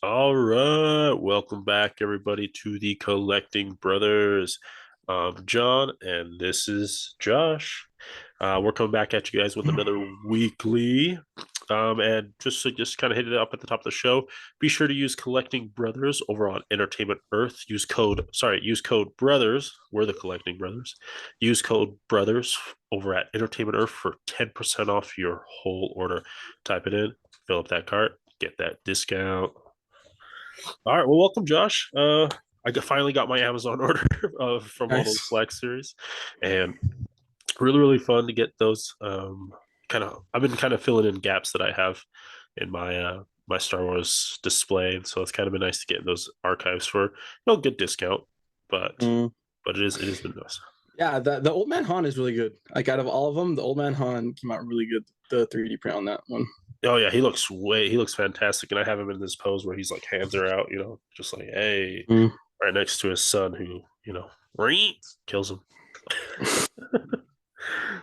All right, welcome back, everybody, to the Collecting Brothers. I'm John, and this is Josh. We're coming back at you guys with another weekly. And just kind of hit it up at the top of the show. Be sure to use Collecting Brothers over on Entertainment Earth. Use code Brothers. We're the Collecting Brothers. Use code Brothers over at Entertainment Earth for 10% off your whole order. Type it in, fill up that cart, get that discount. All right. Well, welcome, Josh. Finally got my Amazon order from all those Nice. Black series, and really fun to get those. I've been kind of filling in gaps that I have in my Star Wars display, and so it's kind of been nice to get those archives for no good discount, but Mm. it has been nice. Yeah, the Old Man Han is really good. Like out of all of them, the Old Man Han came out really good. The 3D print on that one. Oh yeah, he looks fantastic, and I have him in this pose where he's like hands are out, just like hey, Mm. right next to his son who kills him.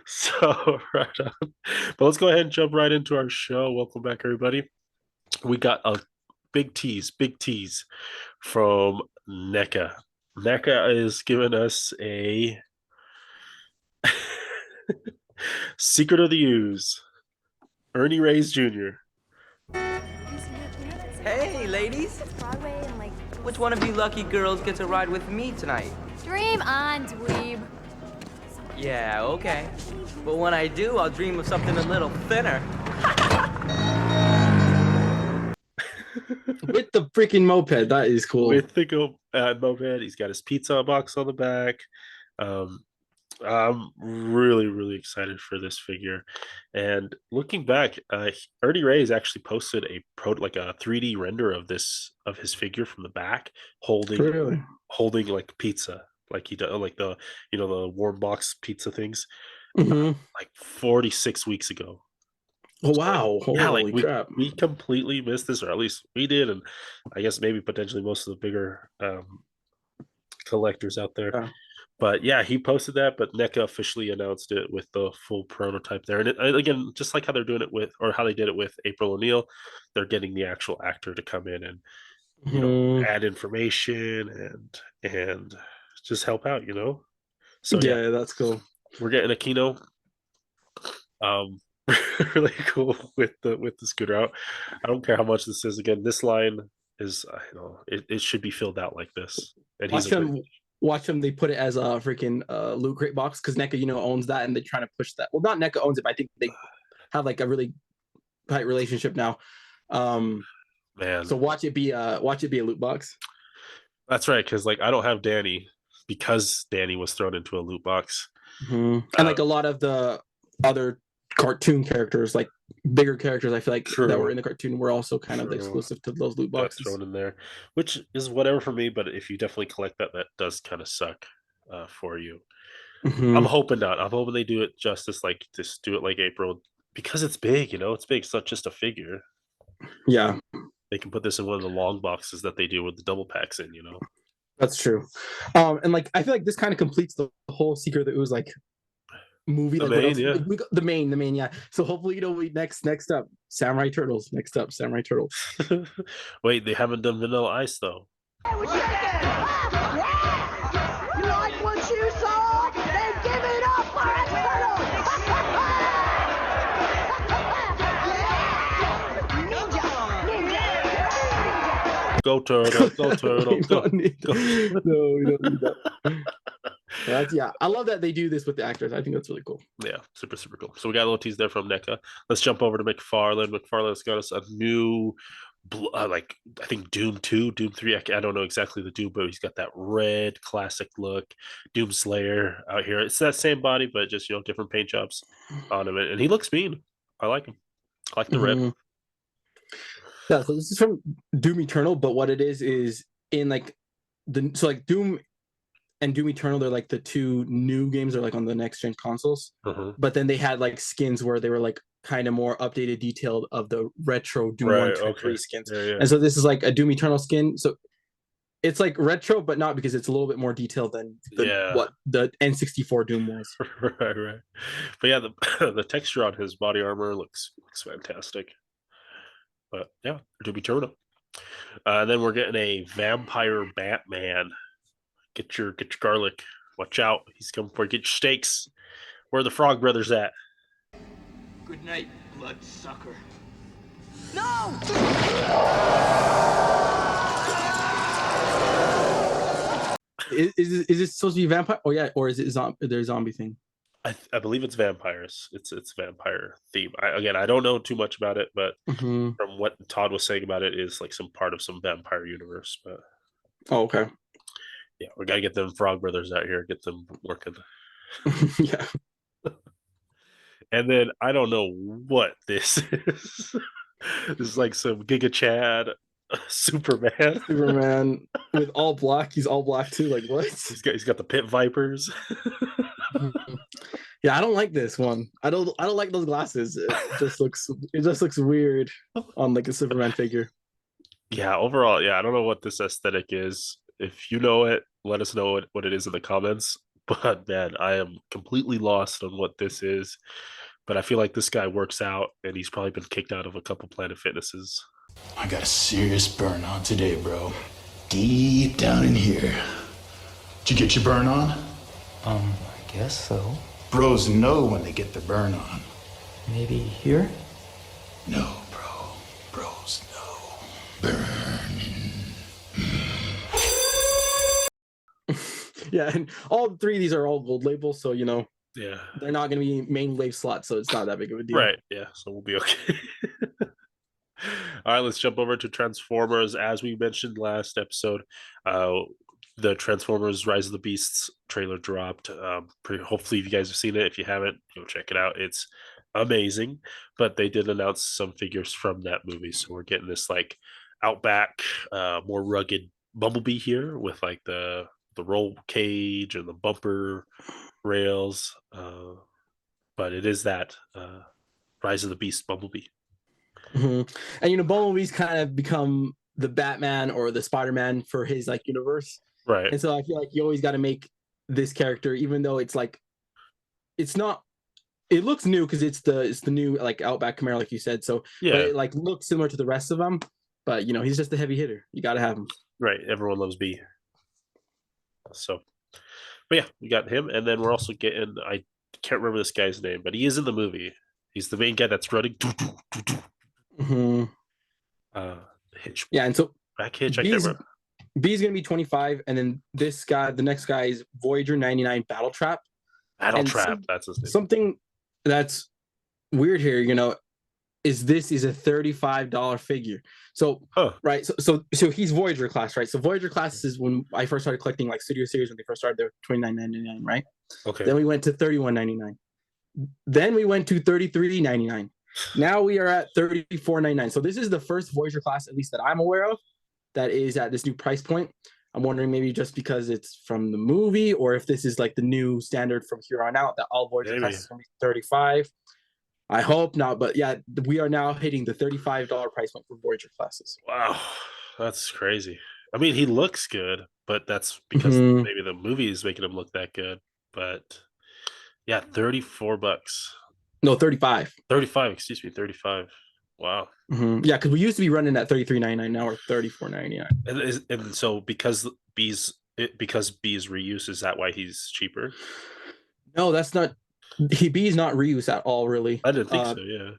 So right on. But let's go ahead and jump right into our show. Welcome back, everybody. We got a big tease from NECA. NECA is giving us a Secret of the Ooze. Ernie Reyes Jr. Hey, ladies. Which one of you lucky girls gets a ride with me tonight? Dream on, dweeb. Yeah, okay. But when I do, I'll dream of something a little thinner. With the freaking moped, that is cool. With the moped, he's got his pizza box on the back. Um, I'm really excited for this figure. And looking back, Ernie Reyes actually posted a 3D render of his figure from the back, holding Really? holding like pizza, like he does, like the warm box pizza things, Mm-hmm. like 46 weeks ago. Oh So wow! yeah, like Holy we crap! we completely missed this, or at least we did, and I guess maybe potentially most of the bigger collectors out there. Yeah. But yeah, he posted that, but NECA officially announced it with the full prototype there. And again, just like how they're doing it with, or how they did it with April O'Neil, they're getting the actual actor to come in and Mm-hmm. add information and just help out. So yeah, Yeah, that's cool. we're getting a Kino. Um, really cool with the scooter out. I don't care how much this is. Again, this line is it should be filled out like this, and he's a Watch great. them. Watch them. They put it as a freaking loot crate box because NECA, owns that, and they're trying to push that. Well, not NECA owns it, but I think they have like a really tight relationship now. Um, Man. so watch it be a loot box. That's right, because like I don't have Danny because Danny was thrown into a loot box. Mm-hmm. And like a lot of the other cartoon characters, like bigger characters, I feel like that were True, in the cartoon were also kind of true. exclusive to those loot Got boxes. thrown in there, which is whatever for me. But if you definitely collect that, that does kind of suck for you. I'm Mm-hmm. hoping not. I'm hoping they do it justice, like just do it like April because it's big. It's big. It's not just a figure. Yeah, They can put this in one of the long boxes that they do with the double packs in. that's true. And like I feel like this kind of completes the whole Secret of the Ooze like movie. The Like what main, else? yeah. We got the main, yeah. So hopefully we next up Samurai Turtles. Next up Samurai Turtles. Wait, they haven't done Vanilla Ice though. Hey, what you thinking? Yeah! You like what you saw? Then give it up for a turtle! Ninja! Go turtle, go turtle, We go. don't need, Go. no, we don't need that. Yeah, I love that they do this with the actors. I think that's really cool. Yeah, super cool. So we got a little tease there from NECA. Let's jump over to McFarlane. McFarlane's got us a new, like I think Doom 2, Doom 3. I don't know exactly the Doom, but he's got that red classic look. Doom Slayer out here. It's that same body, but just different paint jobs on him, and he looks mean. I like him. I like the red. Mm-hmm. Yeah, so this is from Doom Eternal, but what it is in like like Doom and Doom Eternal, they're like the two new games are like on the next gen consoles. Uh-huh. But then they had like skins where they were like kind of more updated, detailed of the retro Doom Right. 1, 2, Okay. 3 skins. Yeah. And so this is like a Doom Eternal skin. So it's like retro, but not because it's a little bit more detailed than Yeah. what the N64 Doom was. Right. But yeah, the the texture on his body armor looks fantastic. But yeah, Doom Eternal. Then we're getting a vampire Batman. Get your garlic. Watch out. He's coming for you. Get your steaks. Where are the Frog Brothers at? Good night, bloodsucker. No! Is it supposed to be vampire? Oh yeah, or is it their zombie thing? I believe it's vampires. It's vampire theme. I don't know too much about it, but Mm-hmm. from what Todd was saying about it, is like some part of some vampire universe. But Oh, okay. yeah, we gotta get them Frog Brothers out here, get them working. Yeah. And then I don't know what this is. This is like some Giga Chad Superman. Superman with all black. He's all black too. Like what? He's got the pit vipers. Yeah, I don't like this one. I don't like those glasses. It just looks weird on like a Superman figure. Yeah, overall, yeah, I don't know what this aesthetic is. If you know it, let us know what it is in the comments. But man, I am completely lost on what this is. But I feel like this guy works out, and he's probably been kicked out of a couple Planet Fitnesses. I got a serious burn on today, bro. Deep down in here. Did you get your burn on? I guess so. Bros know when they get the burn on. Maybe here? No, bro. Bros know. Burning. Yeah, and all three of these are all gold labels, so Yeah. they're not going to be main wave slots, so it's not that big of a deal. Right. Yeah. So we'll be okay. All right. Let's jump over to Transformers. As we mentioned last episode, the Transformers Rise of the Beasts trailer dropped. Hopefully, if you guys have seen it, if you haven't, go check it out. It's amazing. But they did announce some figures from that movie, so we're getting this like Outback, more rugged Bumblebee here with like the roll cage and the bumper rails. But it is that Rise of the Beast Bumblebee. Mm-hmm. And Bumblebee's kind of become the Batman or the Spider-Man for his like universe. Right. And so I feel like you always got to make this character, even though it's like, it's not. It looks new because it's the new like Outback Camaro, like you said. So Yeah, but it like looks similar to the rest of them, but he's just a heavy hitter. You got to have him. right. Everyone loves B. So, but yeah, we got him, and then we're also getting. I can't remember this guy's name, but he is in the movie. He's the main guy that's running. Mm-hmm. Hitch. Yeah, and so Back hitch. I can't remember. B's gonna be 25, and then this guy, the next guy is Voyager 99 Battle Trap. Battle Trap. That's his name. Something that's weird here, is this is a $35 figure. So right, so he's Voyager class, right? So Voyager class is when I first started collecting like Studio Series when they first started. They were $29.99, right? Okay. Then we went to $31.99. Then we went to $33.99. Now we are at $34.99. So this is the first Voyager class, at least that I'm aware of, that is at this new price point. I'm wondering maybe just because it's from the movie, or if this is like the new standard from here on out that all Voyager classes are going to be $35. I hope not, but yeah, we are now hitting the $35 price point for Voyager classes. Wow, that's crazy. I mean, he looks good, but that's because maybe the movie is making him look that good. But yeah, $34. No, 35. 35, excuse me, 35. Wow. Mm-hmm. Yeah, because we used to be running at $33.99. Now we're $34.99. And so because B's reuse, is that why he's cheaper? No, that's not. B's not reuse at all, really. I didn't think so. Yeah.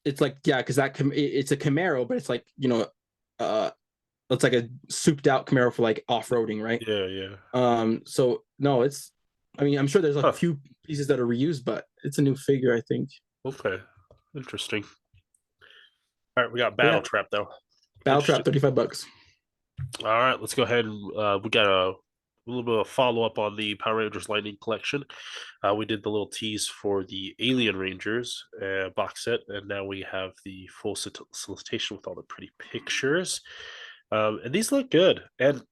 It's like because it's a Camaro, but it's like it's like a souped out Camaro for like off roading, right? Yeah, yeah. So no, it's. I mean, I'm sure there's a few pieces that are reused, but it's a new figure, I think. Okay, interesting. All right, we got Battle Trap though. Battle Trap, $35. All right, let's go ahead and we got a little bit of follow up on the Power Rangers Lightning Collection. We did the little tease for the Alien Rangers box set, and now we have the full solicitation with all the pretty pictures. And these look good. And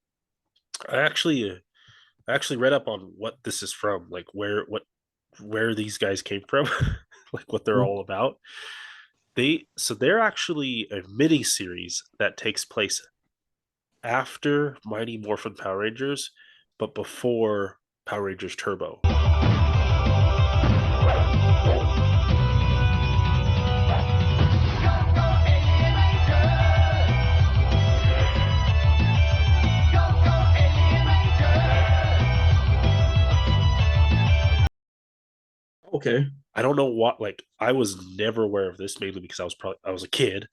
I actually read up on what this is from, like where these guys came from, like what they're all about. They're actually a mini series that takes place after Mighty Morphin Power Rangers, but before Power Rangers Turbo. okay. I don't know what, like, I was never aware of this, mainly because I was a kid,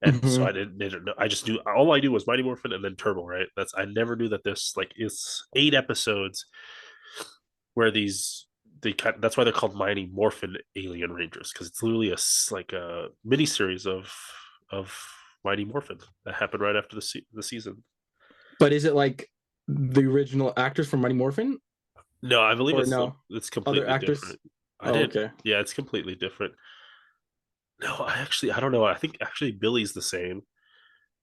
and so Mhm. I didn't know. I just knew, all I knew was Mighty Morphin and then Turbo, right? I never knew that this, like, it's 8 episodes where that's why they're called Mighty Morphin Alien Rangers, because it's literally like a mini series of Mighty Morphin that happened right after the season. But is it like the original actors from Mighty Morphin No, I believe or no? it's Other completely actors? different. I Oh, did, okay. yeah, it's completely different. No, I don't know. I think actually Billy's the same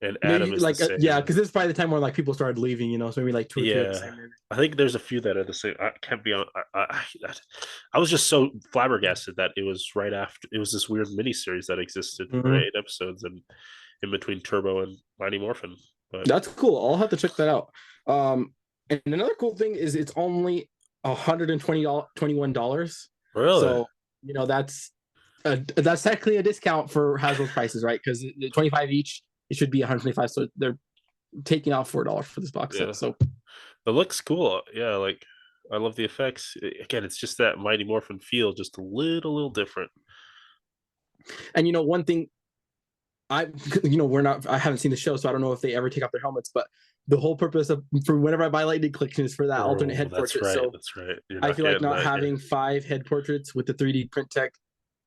and Adam Maybe is the like yeah, same. because this is probably the time where like people started leaving, so maybe like 2 or 3 are the Yeah, same. Maybe. I think there's a few that are the same. I can't be on. I was just so flabbergasted that it was right after. It was this weird mini series that existed for Mhm. 8 episodes and in between Turbo and Mighty Morphin. But That's cool. I'll have to check that out. And another cool thing is it's only $121. really, So that's technically a discount for Hasbro's prices, right? Because 25 each, it should be 125. So they're taking out $4 for this box yeah, set. So it looks cool. Yeah, like I love the effects. Again, it's just that Mighty Morphin feel, just a little different. and one thing I I haven't seen the show, so I don't know if they ever take off their helmets, but the whole purpose of for whenever I buy Lightning Collection is for that alternate Oh, head that's portrait. right. So That's right. You're I not feel like getting not that. having 5 head portraits with the 3D print tech,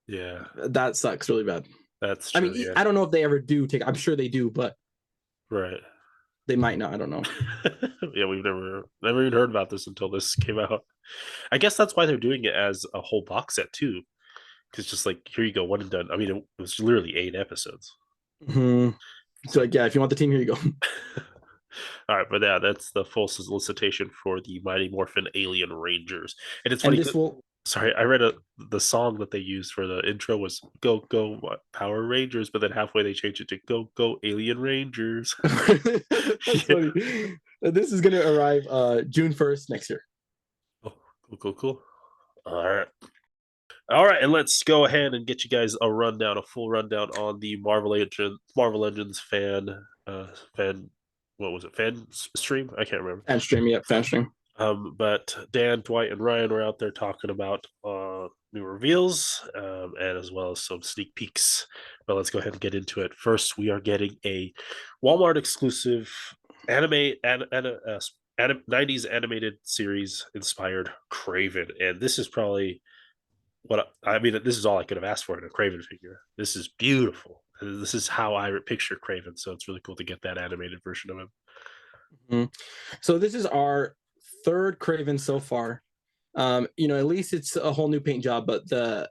Yeah, that sucks really bad. that's I true. mean, Yeah, I don't know if they ever do take. I'm sure they do, but right. they might not. I don't know. Yeah, we've never even heard about this until this came out. I guess that's why they're doing it as a whole box set too, because just like here you go, one and done. I mean, it was literally 8 episodes. Hmm. So So, like, yeah, if you want the team, here you go. all right, but yeah, that's the full solicitation for the Mighty Morphin Alien Rangers, and it's And funny. this will. Sorry, I read the song that they used for the intro was "Go Go what, Power Rangers," but then halfway they changed it to "Go Go Alien Rangers." That's Yeah. funny. This is gonna arrive June 1st next year. Oh, cool. All right. All right, and let's go ahead and get you guys a full rundown on the Marvel Legends fan, what was it, stream? I can't remember. Fan stream, yep, fan stream. But Dan, Dwight, and Ryan were out there talking about new reveals, and as well as some sneak peeks. But let's go ahead and get into it. First, we are getting a Walmart exclusive 90s animated series inspired Craven, and this is probably what I mean. This is all I could have asked for in a Craven figure. This is beautiful. This is how I picture Craven, so it's really cool to get that animated version of him. Mhm. So this is our third Craven so far. At least it's a whole new paint job, but the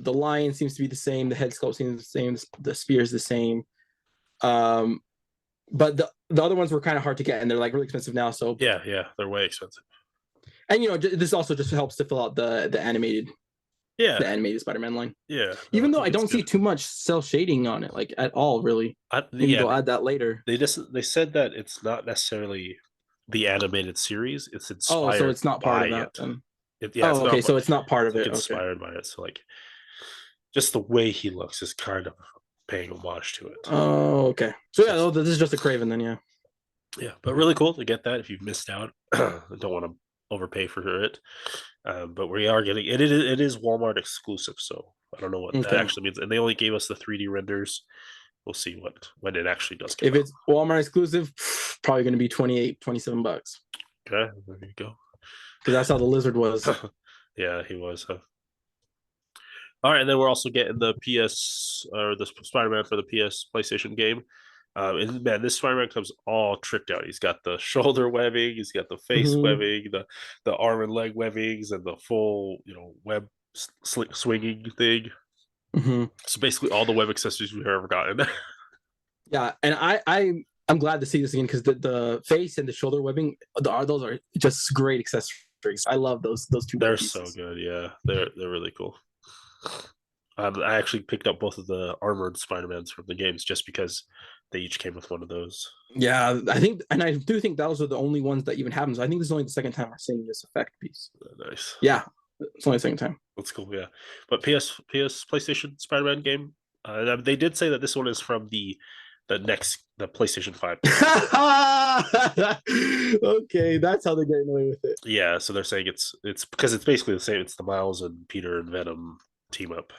lion seems to be the same, the head sculpt seems the same, the spear is the same. But the other ones were kind of hard to get, and they're like really expensive now. So Yeah, they're way expensive. and this also just helps to fill out the animated Yeah, Spider-Man line. yeah. Even though I think it's don't see good. too much cell shading on it, like at all, really. Maybe Yeah, they'll add that later. they said that it's not necessarily the animated series; it's Oh, so inspired it's not part by of that it. then. Yeah, it's Oh, okay, not. so it's not part It's of like it. Okay. inspired by it. So like, just the way he looks is kind of paying homage to it. Oh, okay. So yeah, this is just a Craven then, yeah. Yeah, but really cool to get that if you've missed out. I don't want to overpay for it, but we are getting it. It is Walmart exclusive, so I don't know what that Okay. actually means. And they only gave us the 3D renders. We'll see when it actually does come If it's Walmart exclusive, probably going to be 28, 27 bucks. Okay, there you go. Because that's how the lizard was. Yeah, he was. All right, and then we're also getting the PS or the Spider-Man for the PS PlayStation game. And man, this Spider-Man comes all tricked out. He's got the shoulder webbing, he's got the face webbing, the arm and leg webbings, and the full web swinging thing. So basically, all the web accessories we've ever gotten. Yeah, and I'm glad to see this again because the face and the shoulder webbing, those are just great accessories. I love those two. They're so good. Yeah, they're really cool. I actually picked up both of the armored Spider-Mans from the games just because they each came with one of those. Yeah, I do think those are the only ones that even have them. So I think this is only the second time we're seeing this effect piece. Nice. Yeah, it's only the second time. That's cool. Yeah, but PS PlayStation Spider-Man game. They did say that this one is from the the PlayStation 5. Okay, that's how they're getting away with it. Yeah, so they're saying it's because it's basically the same. It's the Miles and Peter and Venom team up.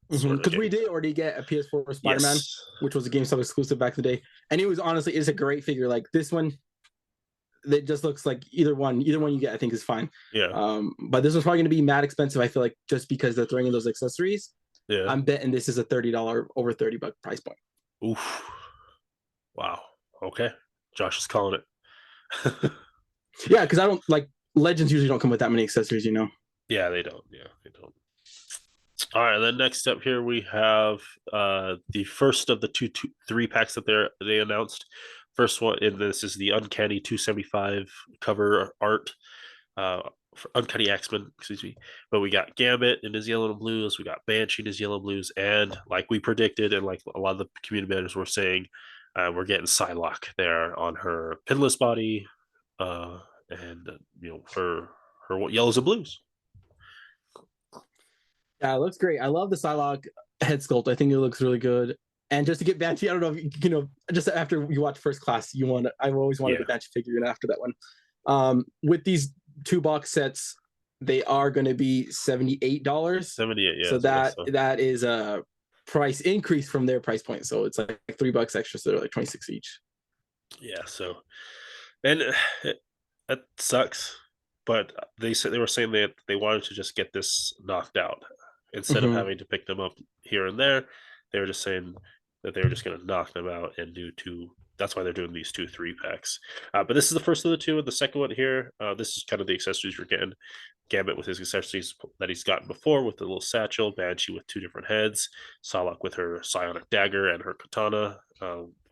Because we did already get a PS4 Spider-Man, which was a GameStop exclusive back in the day, and it was honestly it's a great figure. Like this one, it just looks like either one you get, I think is fine. Yeah. But this one's probably going to be mad expensive. I feel like just because they're throwing in those accessories. Yeah. I'm betting this is a $30 over $30 price point. Oof. Wow. Okay. Josh is calling it. Yeah, because I don't like Legends usually don't come with that many accessories, you know. Yeah, they don't. All right, and then next up here we have the first of the three packs that they announced. First one, and this is the Uncanny 275 cover art for Uncanny X-Men, excuse me. But we got Gambit in his yellow and blues, we got Banshee in his yellow and blues, and like we predicted, and like a lot of the community managers were saying, we're getting Psylocke there on her pinless body, and her yellows and blues. Yeah, it looks great. I love the Psylocke head sculpt. I think it looks really good. And just to get Banshee, I don't know if just after you watch First Class, I've always wanted the Banshee figure, and after that one. With these 2 box sets, they are going to be $78. 78, yeah. So that is a price increase from their price point. So it's like $3 extra, so they're like 26 each. Yeah, so and that sucks. But they were saying that they wanted to just get this knocked out instead of having to pick them up here and there. They were just saying that they were just going to knock them out and do 2. That's why they're doing these 2 3-packs. But this is the first of the 2, and the second one here. This is kind of the accessories you're getting. Gambit with his accessories that he's gotten before, with the little satchel. Banshee with 2 different heads. Psylocke with her psionic dagger and her katana.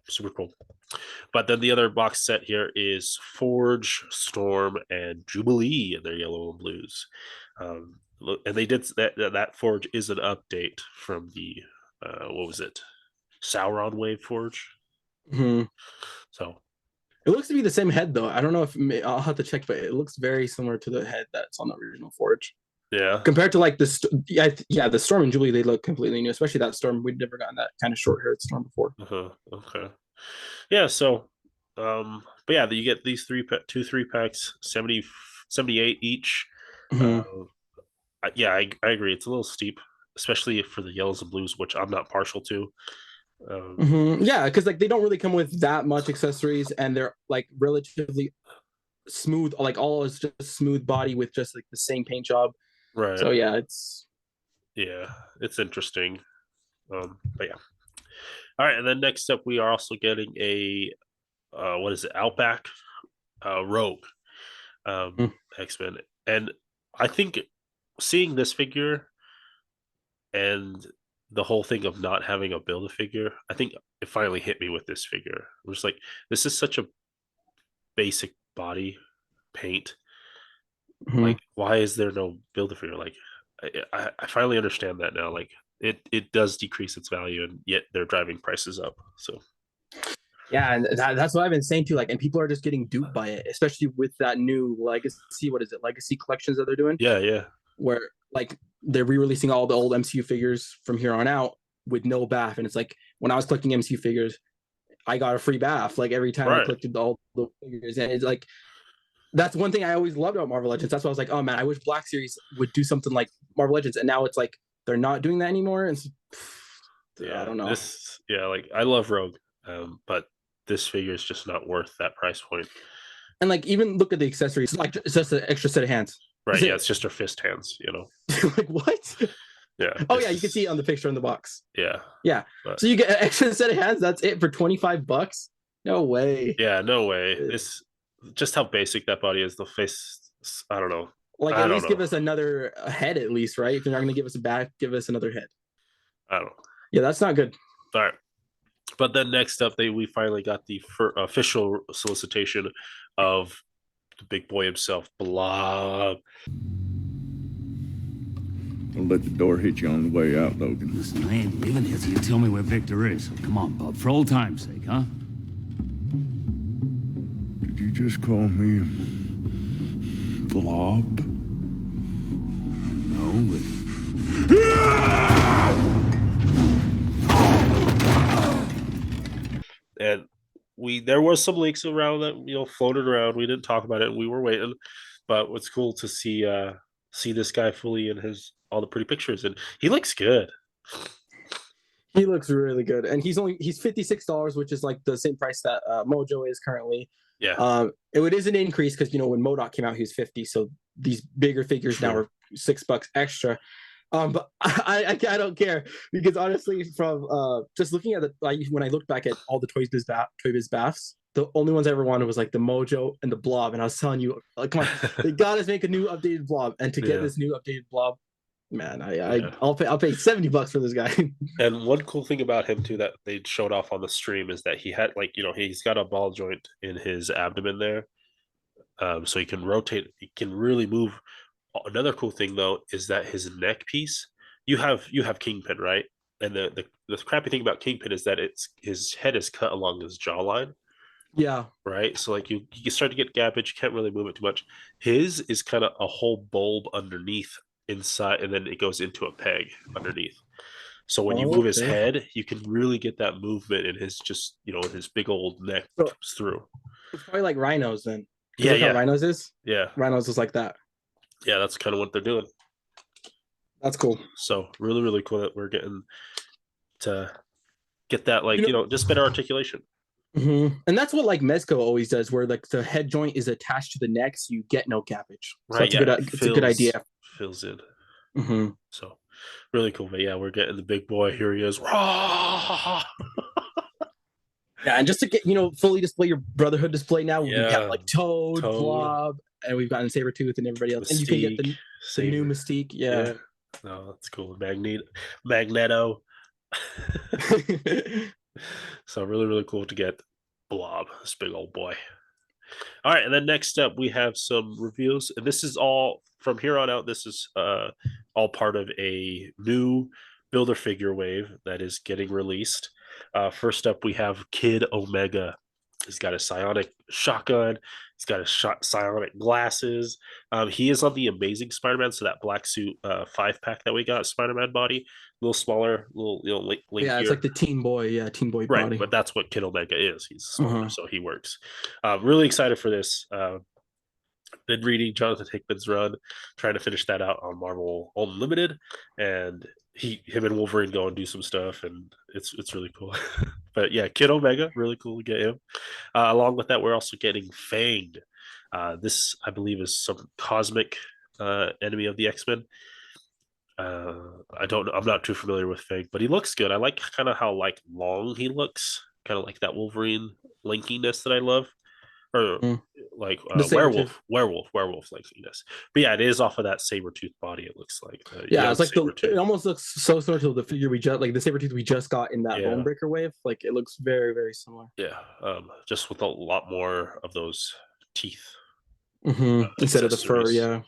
Super cool. But then the other box set here is Forge, Storm, and Jubilee in their yellow and blues. And they did that Forge is an update from the what was it, Sauron Wave Forge. So it looks to be the same head though. I don't know if I'll have to check, but it looks very similar to the head that's on the original Forge. Yeah. Compared to like the Storm and Jubilee, they look completely new. Especially that Storm, we'd never gotten that kind of short-haired Storm before. Okay. Yeah. So, but yeah, you get these 2 3-packs, 78 each. Yeah, I agree. It's a little steep, especially for the yellows and blues, which I'm not partial to. Yeah, because like they don't really come with that much accessories, and they're like relatively smooth. Like all is just smooth body with just like the same paint job. Right. So yeah, it's interesting. But yeah. All right, and then next up, we are also getting a what is it? Outback Rogue X-Men, and I think seeing this figure and the whole thing of not having a Build-A-Figure, I think it finally hit me with this figure. It was like, this is such a basic body paint. Like, why is there no Build-A-Figure? Like, I finally understand that now. Like, it does decrease its value, and yet they're driving prices up. So yeah, and that's what I've been saying too. Like, and people are just getting duped by it, especially with that new Legacy. What is it? Legacy collections that they're doing. Yeah. Where like they're re-releasing all the old MCU figures from here on out with no BAF, and it's like when I was collecting MCU figures, I got a free BAF like every time I collected all the figures, and it's like that's one thing I always loved about Marvel Legends. That's why I was like, oh man, I wish Black Series would do something like Marvel Legends, and now it's like they're not doing that anymore. And I don't know. Like I love Rogue, but this figure is just not worth that price point. And like even look at the accessories, like it's just an extra set of hands. Right, yeah, it's just her fist hands, Like what? Yeah. Oh yeah, you can see it on the picture in the box. Yeah. So you get an extra set of hands. That's it for $25. No way. Yeah, no way. It's just how basic that body is. The face, I don't know. Like at least give us another head, at least, right? If you're not going to give us a back, give us another head. I don't know. Yeah, that's not good. All right. But then next up, we finally got the official solicitation of the big boy himself, Blob. Don't let the door hit you on the way out, Logan. Listen, I ain't leaving here till you tell me where Victor is. Come on, Bub, for old time's sake, huh? Did you just call me Blob? No, but... there was some leaks around that floated around. We didn't talk about it, and we were waiting. But it's cool to see this guy fully in his all the pretty pictures, and he looks good. He looks really good, and he's $56, which is like the same price that Mojo is currently. Yeah. It is an increase because when MODOK came out, he was 50. So these bigger figures now are $6 extra. But I don't care because honestly, from just looking at when I looked back at all the Toy Biz Baths, the only ones I ever wanted was like the Mojo and the Blob, and I was telling you, like, come on, they gotta make a new updated Blob, and to get this new updated Blob, man, I'll pay $70 for this guy. And one cool thing about him too that they showed off on the stream is that he had he's got a ball joint in his abdomen there, so he can rotate. He can really move. Another cool thing though is that his neck piece. You have Kingpin, right? And the crappy thing about Kingpin is that his head is cut along his jawline. Yeah. Right. So like you start to get gappage. You can't really move it too much. His is kind of a whole bulb underneath inside, and then it goes into a peg underneath. So when you move his head, you can really get that movement in his his big old neck comes through. It's probably like Rhinos then. Yeah, how Rhinos is. Yeah, Rhinos is like that. Yeah, that's kind of what they're doing. That's cool. So really, really cool that we're getting to get that just better articulation. Mm-hmm. And that's what like Mezco always does, where like the head joint is attached to the neck, so you get no gappage. So Right. It's a good idea. Fills in. Mm-hmm. So really cool. But yeah, we're getting the big boy. Here he is. Yeah, and just to get fully display your Brotherhood display now, we've got like Toad, Blob, and we've gotten Sabretooth and everybody else. Mystique, and you can get the new Mystique. Yeah. No, that's cool. Magneto. So really, really cool to get Blob, this big old boy. All right, and then next up we have some reviews, and this is all from here on out. This is all part of a new builder figure wave that is getting released. First up, we have Kid Omega. He's got a psionic shotgun. He's got a psionic glasses. He is on the Amazing Spider-Man, so that black suit 5-pack that we got, Spider-Man body, a little smaller, little yeah, it's like the teen boy body. Right, but that's what Kid Omega is. He's smaller, so he works. Really excited for this. Been reading Jonathan Hickman's run, trying to finish that out on Marvel Unlimited, and him and Wolverine go and do some stuff, and it's really cool. But yeah, Kid Omega, really cool to get him. Along with that, we're also getting Fang. This, I believe, is some cosmic enemy of the X-Men. I don't know. I'm not too familiar with Fang, but he looks good. I like kind of how long he looks, kind of like that Wolverine lankiness that I love. Or like werewolf lankiness. But yeah, it is off of that Sabretooth body, it looks like. Yeah, it's like it almost looks so similar to the figure we just, like the Sabretooth we just got in that Bonebreaker wave. Like it looks very, very similar. Yeah, just with a lot more of those teeth. Instead of the fur, yeah.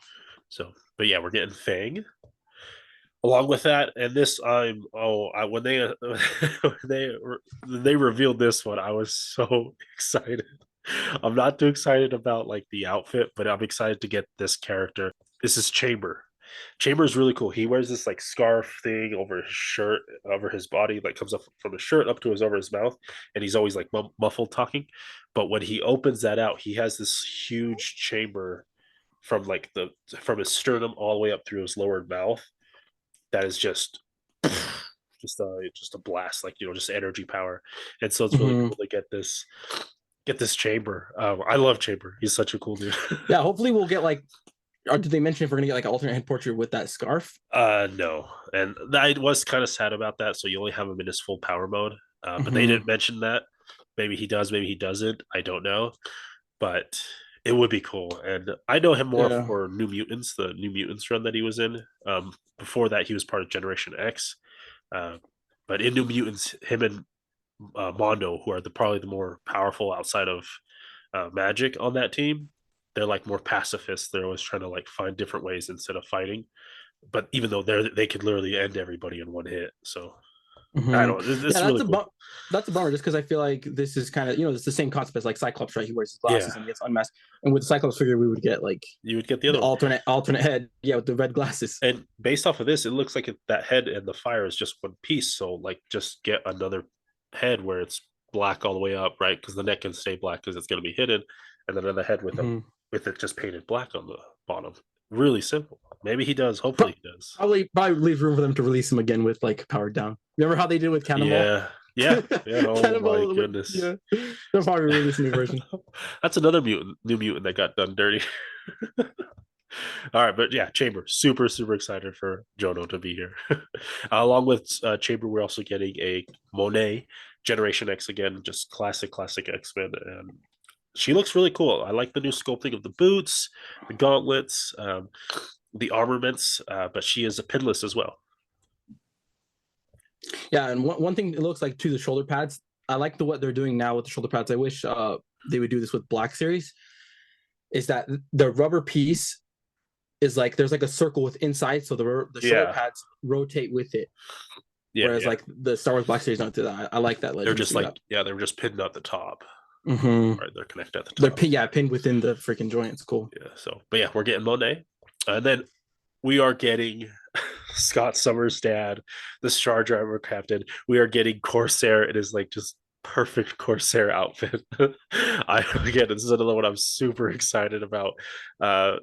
So, but yeah, we're getting Fang. Along with that, and this when they revealed this one, I was so excited. I'm not too excited about like the outfit, but I'm excited to get this character. This is Chamber. Chamber is really cool. He wears this like scarf thing over his shirt, over his body, like comes up from his shirt up to over his mouth, and he's always like muffled talking. But when he opens that out, he has this huge chamber from his sternum all the way up through his lower mouth. That is just a blast, just energy power. And so it's really cool to get this Chamber. I love Chamber. He's such a cool dude. Yeah, hopefully we'll get or did they mention if we're gonna get like an alternate head portrait with that scarf? No, and I was kind of sad about that. So you only have him in his full power mode, but they didn't mention that. Maybe he does, maybe he doesn't. I don't know, but it would be cool. And I know him more for New Mutants, the New Mutants run that he was in. Before that, he was part of Generation X. But in New Mutants, him and Mondo, who are probably the more powerful outside of Magic on that team, they're like more pacifists. They're always trying to like find different ways instead of fighting. But even though they could literally end everybody in one hit, so I don't. It's really cool. That's a bummer, just because I feel like this is kind of it's the same concept as like Cyclops, right? He wears his glasses and gets unmasked. And with the Cyclops figure, we would get you would get the other alternate head, with the red glasses. And based off of this, it looks like that head and the fire is just one piece. So like, just get another head where it's black all the way up, right? Because the neck can stay black because it's going to be hidden, and then on the head with it just painted black on the bottom. Really simple. Maybe he does. Hopefully he does. Probably leave room for them to release him again with like powered down. Remember how they did with Cannonball? Yeah. Oh Cannonball, my goodness. Yeah, they'll probably release a new version. That's another new mutant that got done dirty. All right, but yeah, Chamber, super excited for Jono to be here. Along with Chamber, we're also getting a Monet Generation X again, just classic X-Men, and she looks really cool. I like the new sculpting of the boots, the gauntlets, the armaments, but she is a pinless as well. Yeah, and one thing it looks like too, the shoulder pads. I like what they're doing now with the shoulder pads. I wish they would do this with Black Series. Is that the rubber piece is like there's like a circle with inside, so the shoulder pads rotate with it. Whereas like the Star Wars Black Series don't do that. I like that. They're just like they're just pinned at the top. Mm-hmm. Right, they're connected at the top. They're pinned within the freaking joint. It's cool. Yeah. So, but yeah, we're getting Monet, and then we are getting Scott Summers' dad, the Star Driver captain. We are getting Corsair. It is like just perfect Corsair outfit. This is another one I'm super excited about. Oh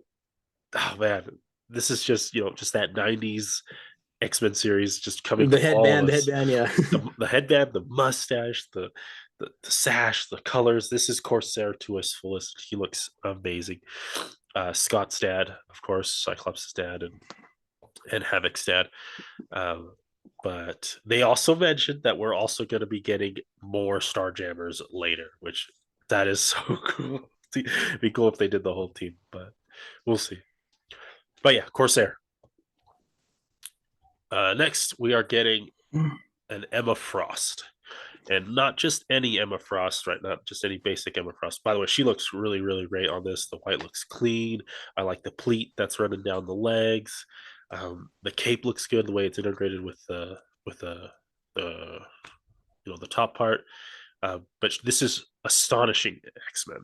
man, this is just just that 90s X-Men series just coming. The headband, yeah. the headband, the mustache, the sash, the colors. This is Corsair to its fullest. He looks amazing. Scott's dad, of course, Cyclops' dad, and Havoc's dad. But they also mentioned that we're also going to be getting more Starjammers later, which that is so cool. It'd be cool if they did the whole team, but we'll see. But yeah, Corsair. Next, we are getting an Emma Frost. And not just any Emma Frost, right? Not just any basic Emma Frost. By the way, she looks really great on this. The white looks clean. I like the pleat that's running down the legs. The cape looks good. The way it's integrated with the top part. But this is astonishing X-Men.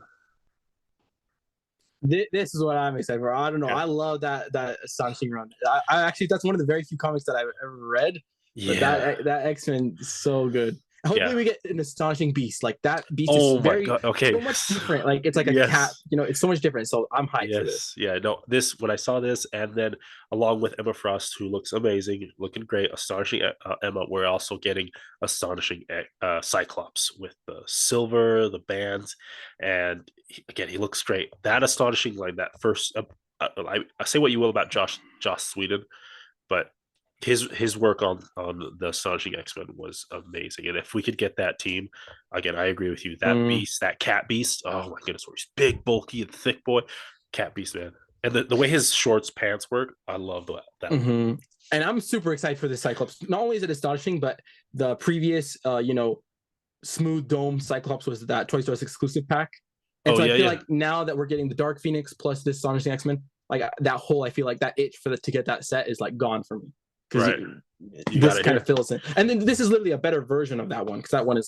This is what I'm excited for. I don't know. Yeah. I love that astonishing run. I actually that's one of the very few comics that I've ever read. Yeah, that X-Men is so good. Hopefully we get an astonishing beast. Like that beast is very so much different. Like it's like a cat, it's so much different. So I'm hyped for this. Yeah, no, when I saw this, and then along with Emma Frost, who looks amazing, looking great, astonishing Emma, we're also getting astonishing Cyclops with the silver, the bands, and again, he looks great. That astonishing line, that first, I say what you will about Joss Whedon, but his work on the astonishing X-Men was amazing, and if we could get that team again, I agree with you. That beast, that cat beast, oh my goodness, he's big, bulky, and thick boy, cat beast, man. And the way his shorts pants work, I love that. And I'm super excited for this Cyclops. Not only is it astonishing, but the previous smooth dome Cyclops was that Toy Story exclusive pack, and I feel like now that we're getting the Dark Phoenix plus this astonishing X-Men, like that whole, I feel like that itch to get that set is like gone for me. Because this kind of fills in, and then this is literally a better version of that one, because that one is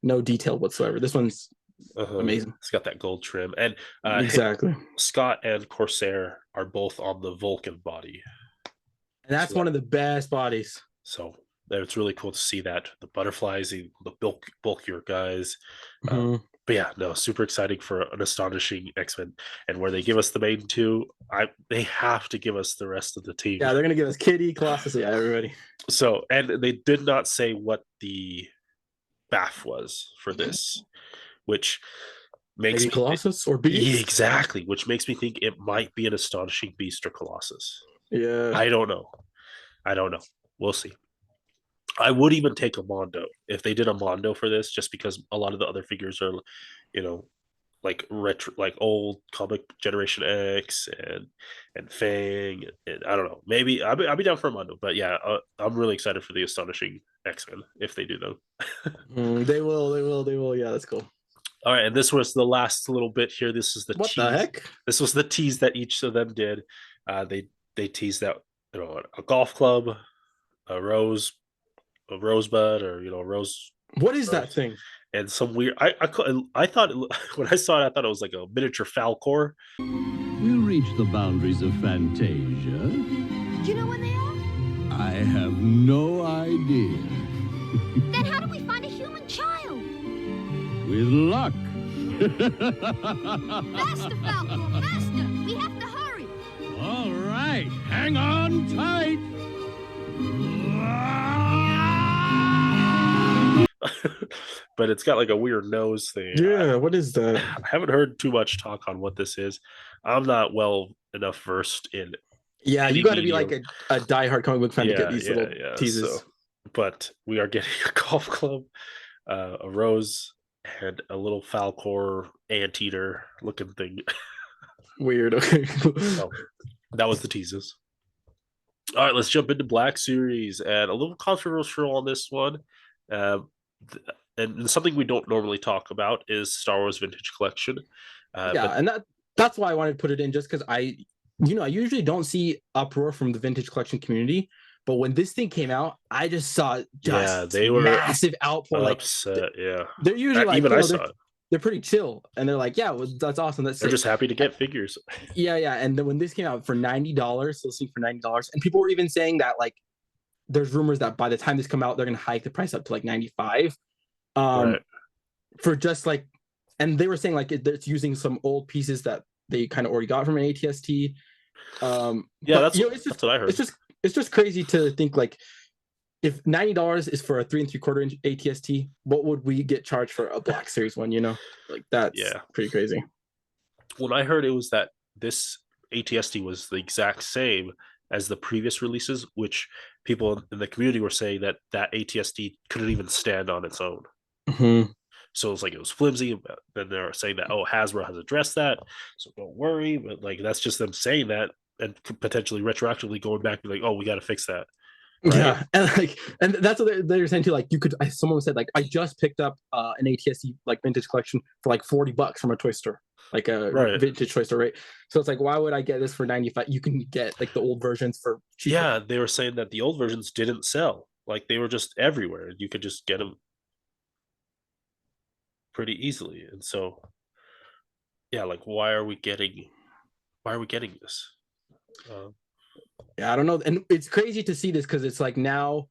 no detail whatsoever. This one's amazing. It's got that gold trim, and exactly. Scott and Corsair are both on the Vulcan body, and that's one of the best bodies. So it's really cool to see that the butterflies, the bulkier guys. But yeah, no, super exciting for an astonishing X-Men, and where they give us the main two, they have to give us the rest of the team. Yeah, they're gonna give us Kitty, Colossus, everybody. So, and they did not say what the BAF was for this, which makes me Colossus or Beast. Exactly, which makes me think it might be an astonishing Beast or Colossus. Yeah, I don't know. We'll see. I would even take a Mondo if they did a Mondo for this, just because a lot of the other figures are, like retro, like old comic Generation X and Fang, and I don't know. Maybe I'll be down for a Mondo, but yeah, I'm really excited for the astonishing X-Men if they do them. They will. Yeah, that's cool. All right, and this was the last little bit here. This is the what tease. The heck? This was the tease that each of them did. They teased out a golf club, a rosebud, or rose. What is that thing? And some weird. I thought when I saw it, I thought it was like a miniature Falcor. We'll reach the boundaries of Fantasia. Do you know where they are? I have no idea. Then how do we find a human child? With luck. Faster, Falcor, faster! We have to hurry! All right, hang on tight. But it's got like a weird nose thing. Yeah, what is that? I haven't heard too much talk on what this is. I'm not well enough versed in. Yeah, any you got to be medium. like a diehard comic book fan to get these little teases. So, but we are getting a golf club, a rose, and a little Falcor anteater looking thing. Weird. Okay. So, that was the teases. All right, let's jump into Black Series, and a little controversial on this one. And something we don't normally talk about is Star Wars Vintage Collection. And that's why I wanted to put it in, just because I usually don't see uproar from the vintage collection community, but when this thing came out, I just saw they were massive outpour. Upset, they're usually like, even I saw it. They're pretty chill, and they're like, yeah, well, that's awesome. They're just happy to get figures. Yeah. And then when this came out for $90, listing for $90, and people were even saying that like there's rumors that by the time this come out, they're gonna hike the price up to like $95. Right. For just like, and they were saying like it's using some old pieces that they kind of already got from an ATST. That's what I heard. It's just crazy to think like if $90 is for a 3 3/4 inch ATST, what would we get charged for a Black Series one? Like that's pretty crazy. When I heard it was that this ATST was the exact same as the previous releases, which people in the community were saying that ATST couldn't even stand on its own. Mm-hmm. So it's like it was flimsy. Then they're saying that Hasbro has addressed that, so don't worry. But like that's just them saying that and potentially retroactively going back and like, oh, we got to fix that. Right? Yeah, and that's what they're saying too. Like someone said like I just picked up an ATST like vintage collection for like $40 from a toy store, like a vintage toy store, right? So it's like, why would I get this for $95? You can get like the old versions for cheaper. Yeah, they were saying that the old versions didn't sell, like they were just everywhere. You could just get them pretty easily, and so like why are we getting this? I don't know, and it's crazy to see this because it's like now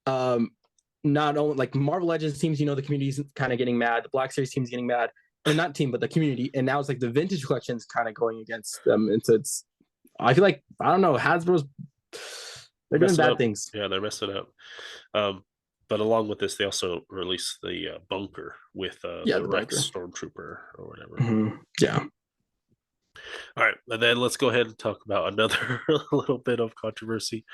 not only like Marvel Legends teams, the community's kind of getting mad, the Black Series team's getting mad, and not team but the community, and now it's like the vintage collection's kind of going against them, and so it's, I feel like, I don't know, Hasbro's, they're doing bad things. Yeah, they're messing up. But along with this, they also released the bunker with the Rex Stormtrooper or whatever. Mm-hmm. Yeah. All right, and then let's go ahead and talk about another little bit of controversy.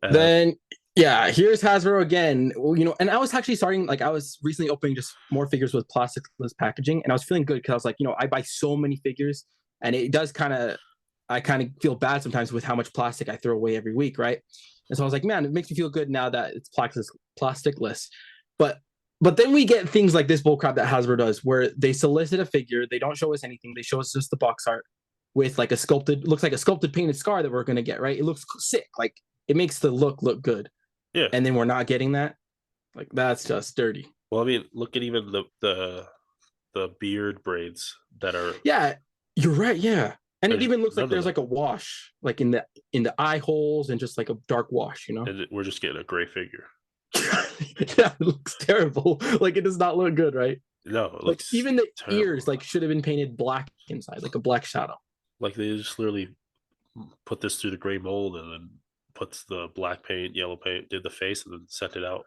Then, here's Hasbro again. Well, and I was actually starting, like, I was recently opening just more figures with plasticless packaging, and I was feeling good because I was like, I buy so many figures, and it does I kind of feel bad sometimes with how much plastic I throw away every week, right? And so I was like, man, it makes me feel good now that it's plasticless. But then we get things like this bullcrap that Hasbro does, where they solicit a figure, they don't show us anything, they show us just the box art with like looks like a sculpted painted scar that we're gonna get, right? It looks sick, like it makes the look good. Yeah. And then we're not getting that. Like that's just dirty. Well, I mean, look at even the beard braids that are. Yeah, you're right. Yeah. And it even looks like there's like a wash, like in the eye holes, and just like a dark wash, And we're just getting a gray figure. Yeah, it looks terrible. Like it does not look good, right? No, it looks like even the terrible. Ears like should have been painted black inside, like a black shadow. Like they just literally put this through the gray mold and then puts the black paint, yellow paint, did the face, and then sent it out.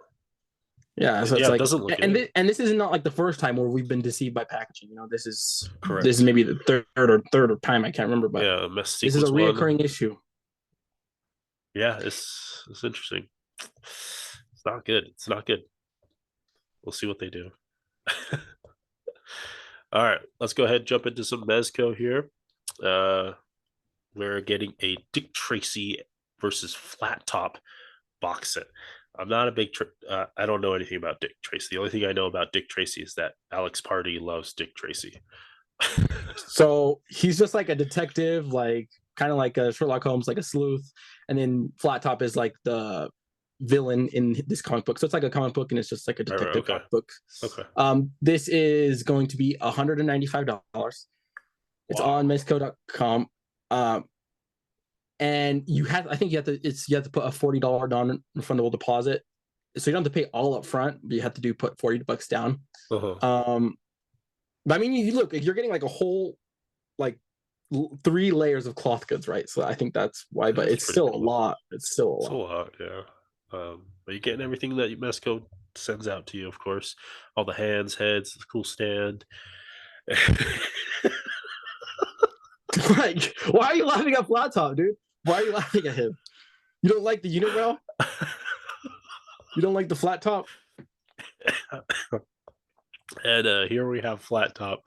Yeah, so it's like, it doesn't look good. And this is not like the first time where we've been deceived by packaging. This is correct. This is maybe the third time, I can't remember, but this is a reoccurring issue. Yeah, it's interesting. It's not good. It's not good. We'll see what they do. All right, let's go ahead and jump into some Mezco here. We're getting a Dick Tracy versus Flat Top box set. I'm not a big I don't know anything about Dick Tracy. The only thing I know about Dick Tracy is that Alex Party loves Dick Tracy. So he's just like a detective, like kind of like a Sherlock Holmes, like a sleuth, and then Flat Top is like the villain in this comic book. So it's like a comic book and it's just like a detective comic book. Okay. This is going to be $195. It's on Mezco.com. And I think you have to put a $40 non-refundable deposit. So you don't have to pay all up front, but you have to put $40 down. Uh-huh. But I mean, you look, you're getting like a whole like 3 layers of cloth goods, right? So I think that's why. But That's it's pretty still a cool. lot. It's still a It's a lot. lot, yeah. But you're getting everything that Mesco sends out to you, of course. All the hands, heads, the cool stand. Like, why are you laughing at Flat Top, dude? Why are you laughing at him? You don't like the unibrow? You don't like the flat top? And here we have Flat Top.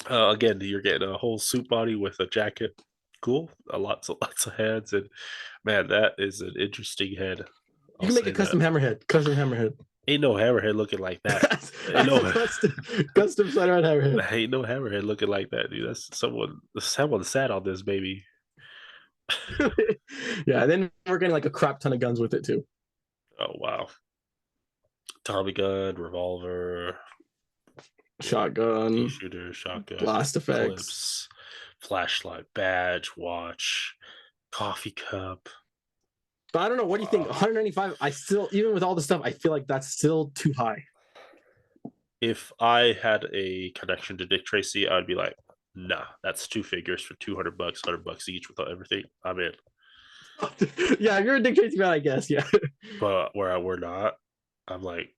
Again, you're getting a whole suit body with a jacket. Cool. Lots of heads, and man, that is an interesting head. You can make a custom hammerhead. Custom hammerhead. Ain't no hammerhead looking like that. Ain't no custom Spider-Man hammerhead. Ain't no hammerhead looking like that, dude. That's someone sat on this baby. Yeah, and then we're getting like a crap ton of guns with it too. Oh wow. Tommy gun, revolver, shotgun, shooter, shotgun, blast effects, clips, flashlight, badge, watch, coffee cup. But I don't know. What do you think? 195. I still, even with all the stuff, I feel like that's still too high. If I had a connection to Dick Tracy, I'd be like, nah, that's 2 figures for $200, $100 each with everything. I'm in. Yeah, if you're a Dick Tracy fan, I guess. Yeah. But where we're not, I'm like,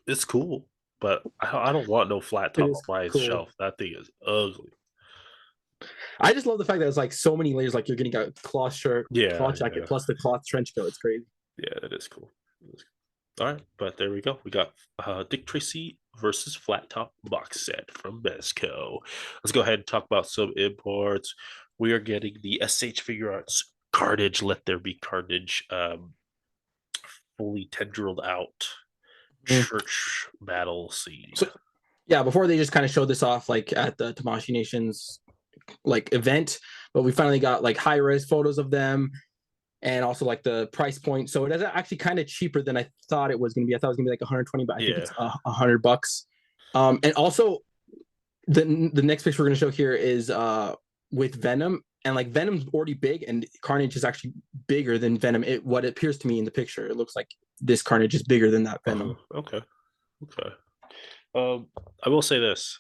it's cool, but I don't want no flat top on my shelf. That thing is ugly. I just love the fact that it's like so many layers. Like you're getting a cloth shirt, cloth jacket, plus the cloth trench coat. It's crazy. Yeah, that is cool. All right, but there we go. We got Dick Tracy versus Flat Top box set from Mesco. Let's go ahead and talk about some imports. We are getting the SH Figure Arts Carnage. Let There Be Carnage. Fully tendrilled out church battle scene. So, yeah, before they just kind of showed this off like at the Tamashii Nations like event, but we finally got like high res photos of them and also like the price point. So it is actually kind of cheaper than I thought it was going to be. I thought it was going to be like 120, but I think it's $100. And also the next picture we're going to show here is with Venom, and like Venom's already big and Carnage is actually bigger than Venom. What it appears to me in the picture, it looks like this Carnage is bigger than that Venom. Okay. I will say this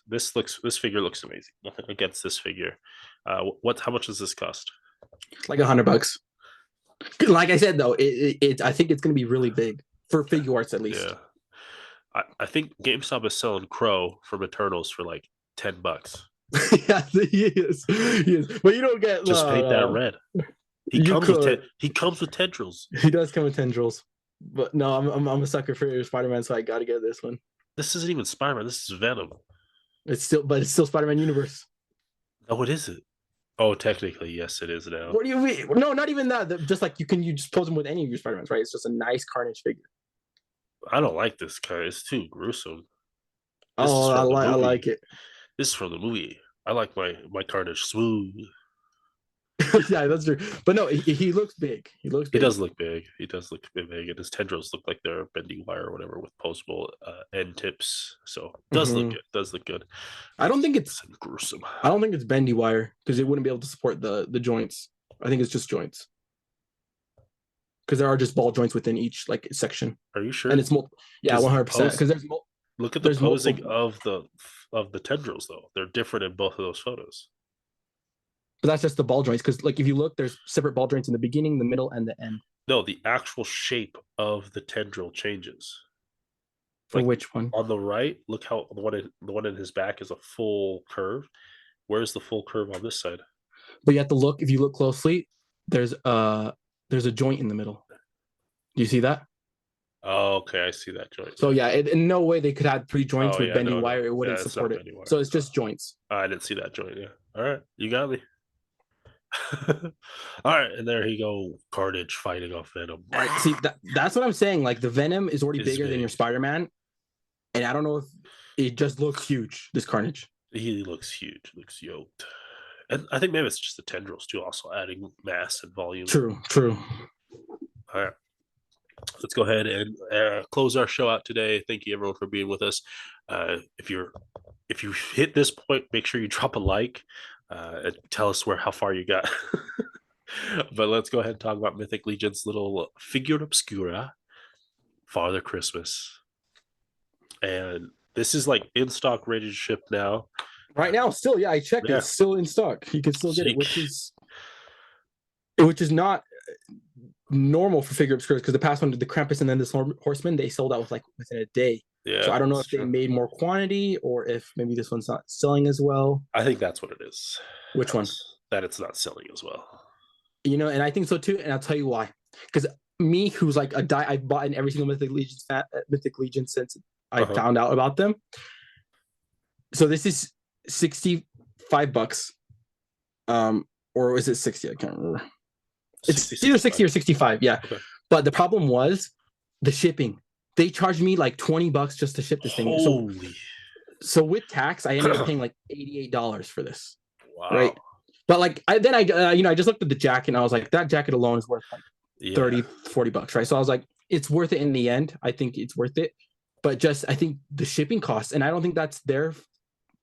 figure looks amazing. Nothing against this figure. How much does this cost? Like $100. Like I said though, I think it's going to be really big for figure arts at least. Yeah. I think GameStop is selling Crow from Eternals for like $10. Yeah, he is. But you don't get just paint that red. He comes with tendrils. He does come with tendrils. But no, I'm a sucker for Spider-Man, so I got to get this one. This isn't even Spider-Man. This is Venom. It's still Spider-Man universe. Oh, what is it? Oh, technically, yes, it is now. What do you mean? No, not even that. Just like you just pose him with any of your Spider-Mans, right? It's just a nice Carnage figure. I don't like this guy. It's too gruesome. I like it. This is from the movie. I like my Carnage smooth. Yeah, that's true. But no, he looks big. He does look big. He does look big, and his tendrils look like they're bending wire or whatever with posable end tips. So it does look good. Does look good. I don't think it's gruesome. I don't think it's bendy wire because it wouldn't be able to support the joints. I think it's just joints because there are just ball joints within each like section. Are you sure? And it's 100% because there's look at the posing of the tendrils though. They're different in both of those photos. But that's just the ball joints because like if you look, there's separate ball joints in the beginning, the middle, and the end. No, the actual shape of the tendril changes. For like, which one? On the right, look how the one in his back is a full curve. Where's the full curve on this side? But you have to look. If you look closely, there's a joint in the middle. Do you see that? Oh, okay, I see that joint. So yeah, in no way they could have 3 joints with bending wire. It wouldn't support it. So it's just joints. I didn't see that joint. Yeah. All right, you got me. All right, and there he go, Carnage fighting off Venom. All right, see that's what I'm saying. Like the Venom is already bigger than your Spider-Man, and I don't know if it just looks huge. This Carnage, he looks huge, looks yoked, and I think maybe it's just the tendrils too, also adding mass and volume. True. All right, let's go ahead and close our show out today. Thank you everyone for being with us. If you hit this point, make sure you drop a like. And tell us how far you got. But let's go ahead and talk about Mythic Legion's little figure obscura, Father Christmas. And this is like in stock, ready to ship now. Right now, still, yeah, I checked. Yeah. It's still in stock. You can still get it, Sick. which is not normal for figure obscuras because the past one, the Krampus and then this Horseman, they sold out within a day. Yeah. So I don't know if that's they true. made more quantity or if maybe this one's not selling as well. I think that's what it is. Which one? That it's not selling as well. You know, and I think so too, and I'll tell you why. Because me, who's like I've bought in every single Mythic Legion since I found out about them. So this is $65, or is it 60? I can't remember. It's either 60 or 65, yeah. Okay. But the problem was the shipping. They charged me like $20 just to ship this thing. So with tax, I ended up paying like $88 for this. Wow. Right. But like I just looked at the jacket and I was like, that jacket alone is worth like $30-$40, right? So I was like, it's worth it in the end. I think it's worth it. But just I think the shipping costs, and I don't think that's their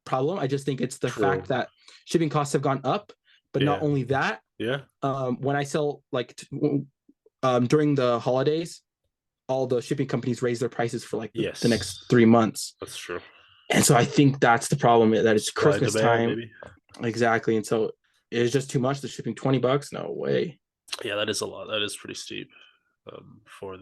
problem. I just think it's the fact that shipping costs have gone up. But not only that, when I sell during the holidays, all the shipping companies raise their prices for like the next 3 months. That's true. And so I think that's the problem, that it's Christmas time. Maybe. Exactly. And so it's just too much. The shipping $20. No way. Yeah, that is a lot. That is pretty steep for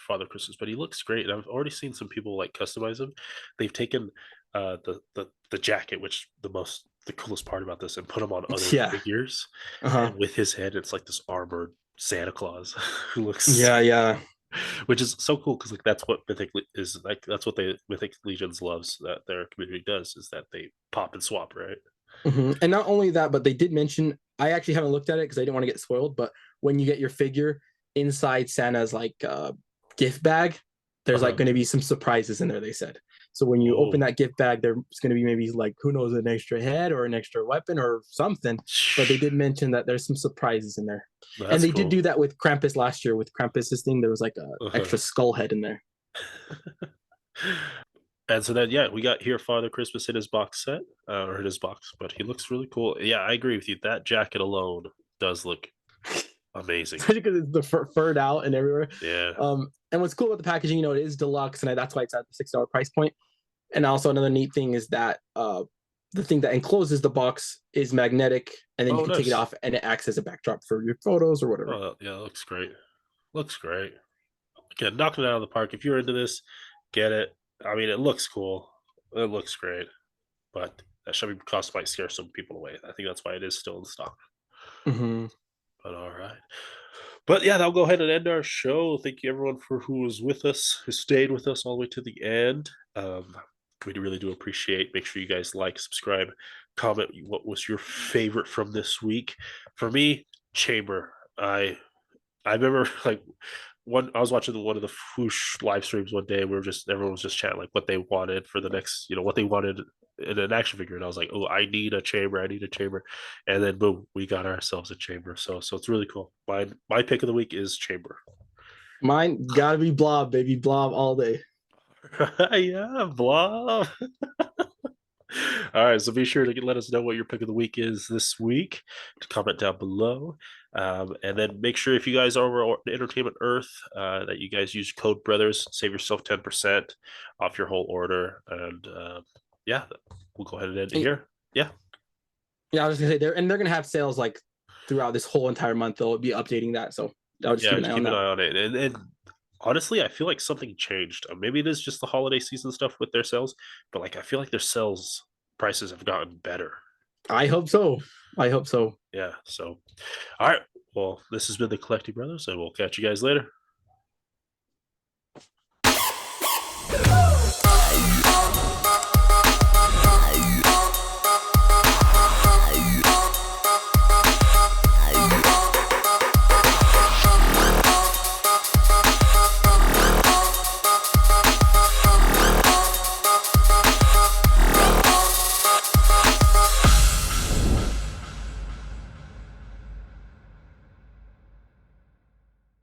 Father Christmas. But he looks great. And I've already seen some people like customize him. They've taken the jacket, which the coolest part about this, and put him on other figures. And with his head, it's like this armored Santa Claus who looks which is so cool because like that's what Mythic is like. That's what Mythic Legions loves, that their community does, is that they pop and swap, right? And not only that, but they did mention, I actually haven't looked at it because I didn't want to get spoiled, but when you get your figure inside Santa's like gift bag, there's like going to be some surprises in there, they said. So when you open that gift bag, there's going to be maybe like, who knows, an extra head or an extra weapon or something. But they did mention that there's some surprises in there. And they did do that with Krampus last year. With Krampus's thing, there was like a extra skull head in there. And so then, we got here Father Christmas in his box set, or in his box, but he looks really cool. Yeah, I agree with you. That jacket alone does look amazing. Especially because it's the furred out and everywhere. Yeah. And what's cool about the packaging, it is deluxe, and that's why it's at the $6 price point. And also another neat thing is that the thing that encloses the box is magnetic, and then you can take it off, and it acts as a backdrop for your photos or whatever. Oh, yeah, it looks great. Looks great. Again, knocking it out of the park. If you're into this, get it. I mean, it looks cool. It looks great. But that shipping cost might scare some people away. I think that's why it is still in stock. But all right. But yeah, that'll go ahead and end our show. Thank you everyone for who was with us, who stayed with us all the way to the end. We really do appreciate. Make sure you guys like, subscribe, comment what was your favorite from this week. For me, Chamber. I remember like I was watching one of the Foosh live streams one day. Everyone was just chatting like what they wanted for the next, what they wanted in an action figure, and I was like, oh, I need a Chamber, and then boom, we got ourselves a Chamber. So it's really cool. My pick of the week is Chamber. Mine gotta be Blob, baby. Blob all day. Yeah, Blob. All right, so be sure to let us know what your pick of the week is this week. To comment down below, and then make sure if you guys are over Entertainment Earth, that you guys use code Brothers, save yourself 10% off your whole order. And we'll go ahead and end it here. Yeah, I was gonna say they're gonna have sales like throughout this whole entire month. They'll be updating that, so I'll just keep an eye on it. And honestly, I feel like something changed. Maybe it is just the holiday season stuff with their sales, but like I feel like their sales prices have gotten better. I hope so. Yeah. So, all right. Well, this has been the Collecting Brothers, and we'll catch you guys later.